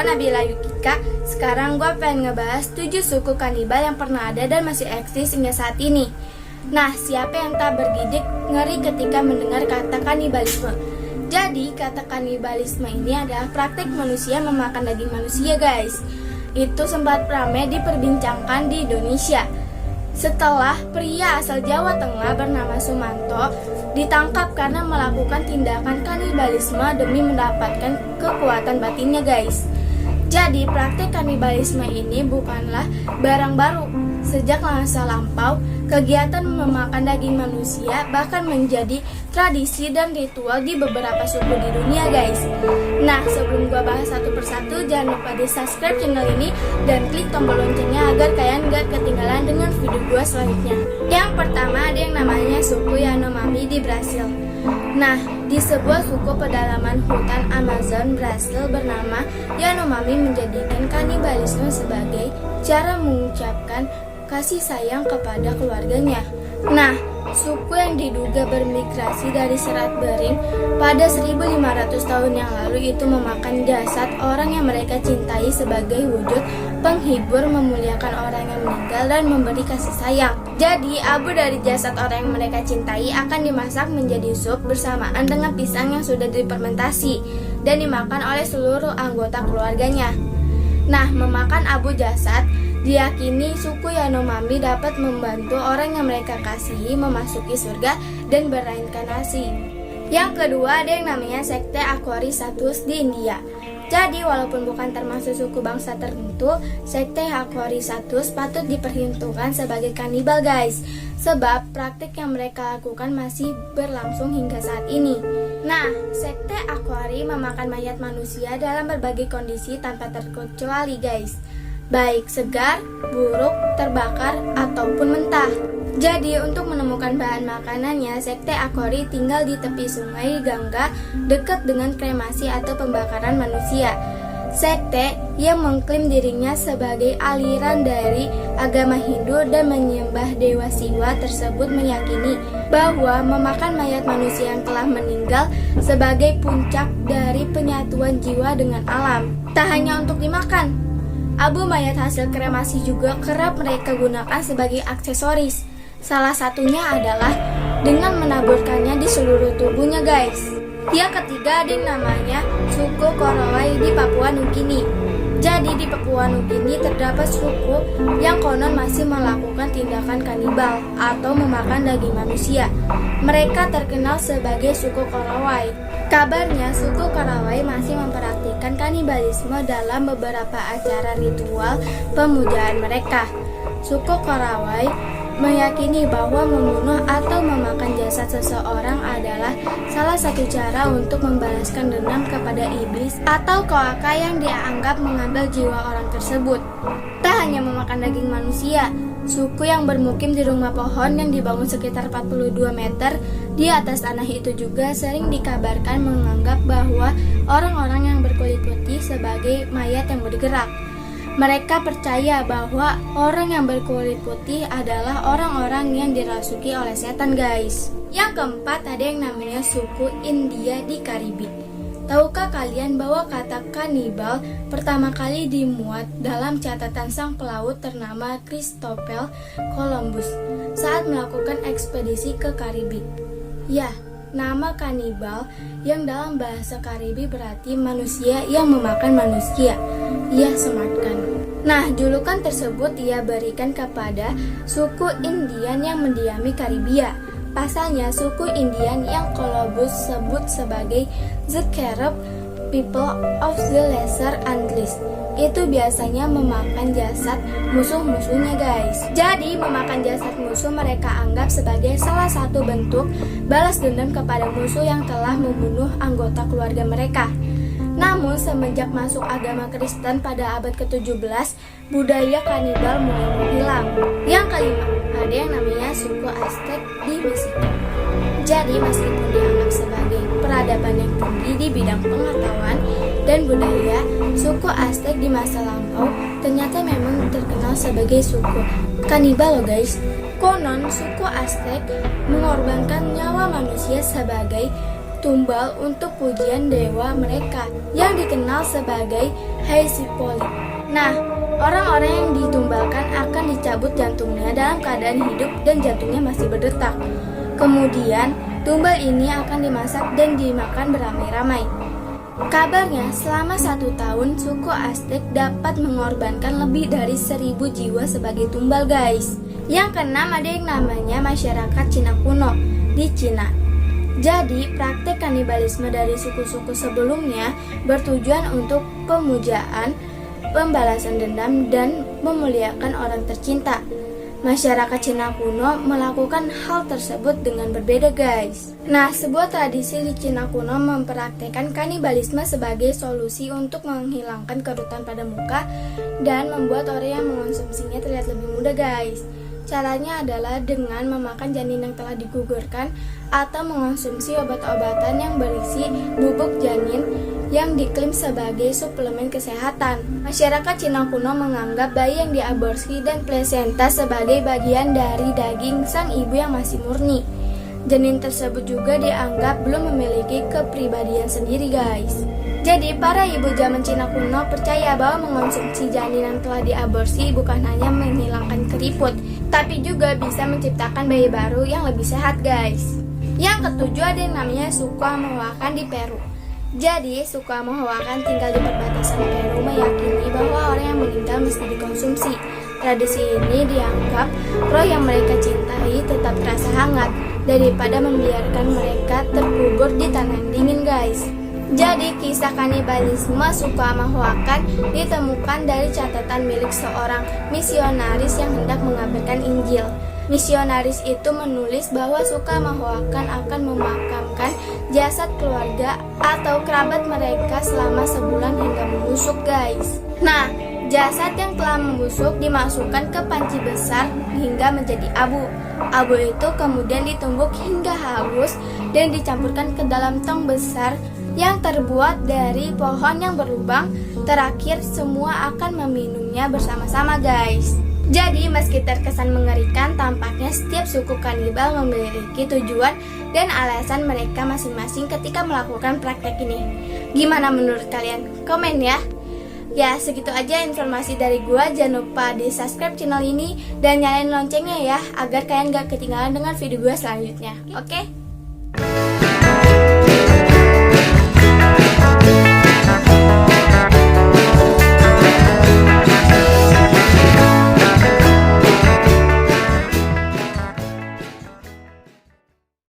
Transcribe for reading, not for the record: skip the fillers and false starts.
gue Nabila Yukika. Sekarang gue pengen ngebahas 7 suku kanibal yang pernah ada dan masih eksis hingga saat ini. Nah, siapa yang tak bergidik ngeri ketika mendengar kata kanibalisme? Jadi, kata kanibalisme ini adalah praktik manusia memakan daging manusia, guys. Itu sempat ramai diperbincangkan di Indonesia setelah pria asal Jawa Tengah bernama Sumanto ditangkap karena melakukan tindakan kanibalisme demi mendapatkan kekuatan batinnya, guys. Jadi praktik kanibalisme ini bukanlah barang baru. Sejak masa lampau, kegiatan memakan daging manusia bahkan menjadi tradisi dan ritual di beberapa suku di dunia, guys. Nah, sebelum gua bahas satu persatu, jangan lupa di subscribe channel ini dan klik tombol loncengnya agar kalian gak ketinggalan dengan video gua selanjutnya. Yang pertama ada yang namanya suku Yanomami di Brasil. Nah, di sebuah suku pedalaman hutan Amazon Brasil bernama Yanomami menjadikan kanibalisme sebagai cara mengucapkan kasih sayang kepada keluarganya. Nah, suku yang diduga bermigrasi dari Selat Bering pada 1500 tahun yang lalu itu memakan jasad orang yang mereka cintai sebagai wujud penghibur, memuliakan orang yang meninggal dan memberi kasih sayang. Jadi, abu dari jasad orang yang mereka cintai akan dimasak menjadi sup bersamaan dengan pisang yang sudah difermentasi dan dimakan oleh seluruh anggota keluarganya. Nah, memakan abu jasad diyakini suku Yanomami dapat membantu orang yang mereka kasihi memasuki surga dan berreinkarnasi. Yang kedua ada yang namanya sekte Aquarisatus di India. Jadi walaupun bukan termasuk suku bangsa tertentu, sekte Aquarisatus patut diperhitungkan sebagai kanibal, guys. Sebab praktik yang mereka lakukan masih berlangsung hingga saat ini. Nah, sekte Aquari memakan mayat manusia dalam berbagai kondisi tanpa terkecuali, guys. Baik segar, buruk, terbakar, ataupun mentah. Jadi untuk menemukan bahan makanannya, sekte Aquari tinggal di tepi sungai Gangga dekat dengan kremasi atau pembakaran manusia. Sekte yang mengklaim dirinya sebagai aliran dari agama Hindu dan menyembah Dewa Siwa tersebut meyakini bahwa memakan mayat manusia yang telah meninggal sebagai puncak dari penyatuan jiwa dengan alam. Tak hanya untuk dimakan, abu mayat hasil kremasi juga kerap mereka gunakan sebagai aksesoris. Salah satunya adalah dengan menaburkannya di seluruh tubuhnya, guys. Yang ketiga ada yang namanya suku Korowai di Papua Nugini. Jadi di Papua Nugini terdapat suku yang konon masih melakukan tindakan kanibal atau memakan daging manusia. Mereka terkenal sebagai suku Korowai. Kabarnya suku Korowai masih mempraktikkan kanibalisme dalam beberapa acara ritual pemujaan mereka. Suku Korowai meyakini bahwa membunuh atau memakan jasad seseorang adalah salah satu cara untuk membalaskan dendam kepada iblis atau koaka yang dianggap mengambil jiwa orang tersebut. Tak hanya memakan daging manusia, suku yang bermukim di rumah pohon yang dibangun sekitar 42 meter di atas tanah itu juga sering dikabarkan menganggap bahwa orang-orang yang berkulit putih sebagai mayat yang bergerak. Mereka percaya bahwa orang yang berkulit putih adalah orang-orang yang dirasuki oleh setan, guys. Yang keempat ada yang namanya suku India di Karibik. Tahukah kalian bahwa kata kanibal pertama kali dimuat dalam catatan sang pelaut ternama Christopher Columbus saat melakukan ekspedisi ke Karibik? Ya, nama kanibal yang dalam bahasa Karibik berarti manusia yang memakan manusia. Ia sematkan. Nah, julukan tersebut ia berikan kepada suku Indian yang mendiami Karibia. Pasalnya, suku Indian yang Columbus sebut sebagai the Carib people of the Lesser Antilles itu biasanya memakan jasad musuh-musuhnya, guys. Jadi memakan jasad musuh mereka anggap sebagai salah satu bentuk balas dendam kepada musuh yang telah membunuh anggota keluarga mereka. Namun semenjak masuk agama Kristen pada abad ke-17, budaya kanibal mulai menghilang. Yang kelima, ada yang namanya suku Aztec di Meksiko. Jadi meskipun dianggap sebagai peradaban yang tinggi di bidang pengetahuan dan budaya, suku Aztec di masa lampau ternyata memang terkenal sebagai suku kanibal, loh, guys. Konon suku Aztec mengorbankan nyawa manusia sebagai tumbal untuk pujian dewa mereka yang dikenal sebagai Hai si Poli. Nah, orang-orang yang ditumbalkan akan dicabut jantungnya dalam keadaan hidup dan jantungnya masih berdetak. Kemudian, tumbal ini akan dimasak dan dimakan beramai-ramai. Kabarnya, selama 1 tahun, suku Aztec dapat mengorbankan lebih dari 1.000 jiwa sebagai tumbal, guys. Yang keenam, ada yang namanya masyarakat Cina kuno di Cina. Jadi, praktek kanibalisme dari suku-suku sebelumnya bertujuan untuk pemujaan, pembalasan dendam, dan memuliakan orang tercinta. Masyarakat Cina kuno melakukan hal tersebut dengan berbeda, guys. Nah, sebuah tradisi di Cina kuno mempraktekkan kanibalisme sebagai solusi untuk menghilangkan kerutan pada muka dan membuat orang yang mengonsumsinya terlihat lebih muda, guys. Caranya adalah dengan memakan janin yang telah digugurkan atau mengonsumsi obat-obatan yang berisi bubuk janin yang diklaim sebagai suplemen kesehatan. Masyarakat Cina kuno menganggap bayi yang diaborsi dan plasenta sebagai bagian dari daging sang ibu yang masih murni. Janin tersebut juga dianggap belum memiliki kepribadian sendiri, guys. Jadi, para ibu zaman Cina kuno percaya bahwa mengonsumsi janin yang telah diaborsi bukan hanya menghilangkan keriput, tapi juga bisa menciptakan bayi baru yang lebih sehat, guys. Yang ketujuh, ada yang namanya suku Amahuacan di Peru. Jadi, suku Amahuacan tinggal di perbatasan Peru meyakini bahwa orang yang meninggal mesti dikonsumsi. Tradisi ini dianggap roh yang mereka cintai tetap terasa hangat daripada membiarkan mereka terkubur di tanah yang dingin, guys. Jadi, kisah kanibalisme suku Amahuacan ditemukan dari catatan milik seorang misionaris yang hendak mengabarkan Injil. Misionaris itu menulis bahwa suku Amahuacan akan memakamkan jasad keluarga atau kerabat mereka selama sebulan hingga membusuk, guys. Nah, jasad yang telah membusuk dimasukkan ke panci besar hingga menjadi abu. Abu itu kemudian ditumbuk hingga halus dan dicampurkan ke dalam tong besar yang terbuat dari pohon yang berlubang. Terakhir, semua akan meminumnya bersama-sama, guys. Jadi, meski terkesan mengerikan, tampaknya setiap suku kanibal memiliki tujuan dan alasan mereka masing-masing ketika melakukan praktek ini. Gimana menurut kalian? Komen ya. Ya, segitu aja informasi dari gua. Jangan lupa di subscribe channel ini dan nyalain loncengnya ya, agar kalian gak ketinggalan dengan video gua selanjutnya. Oke?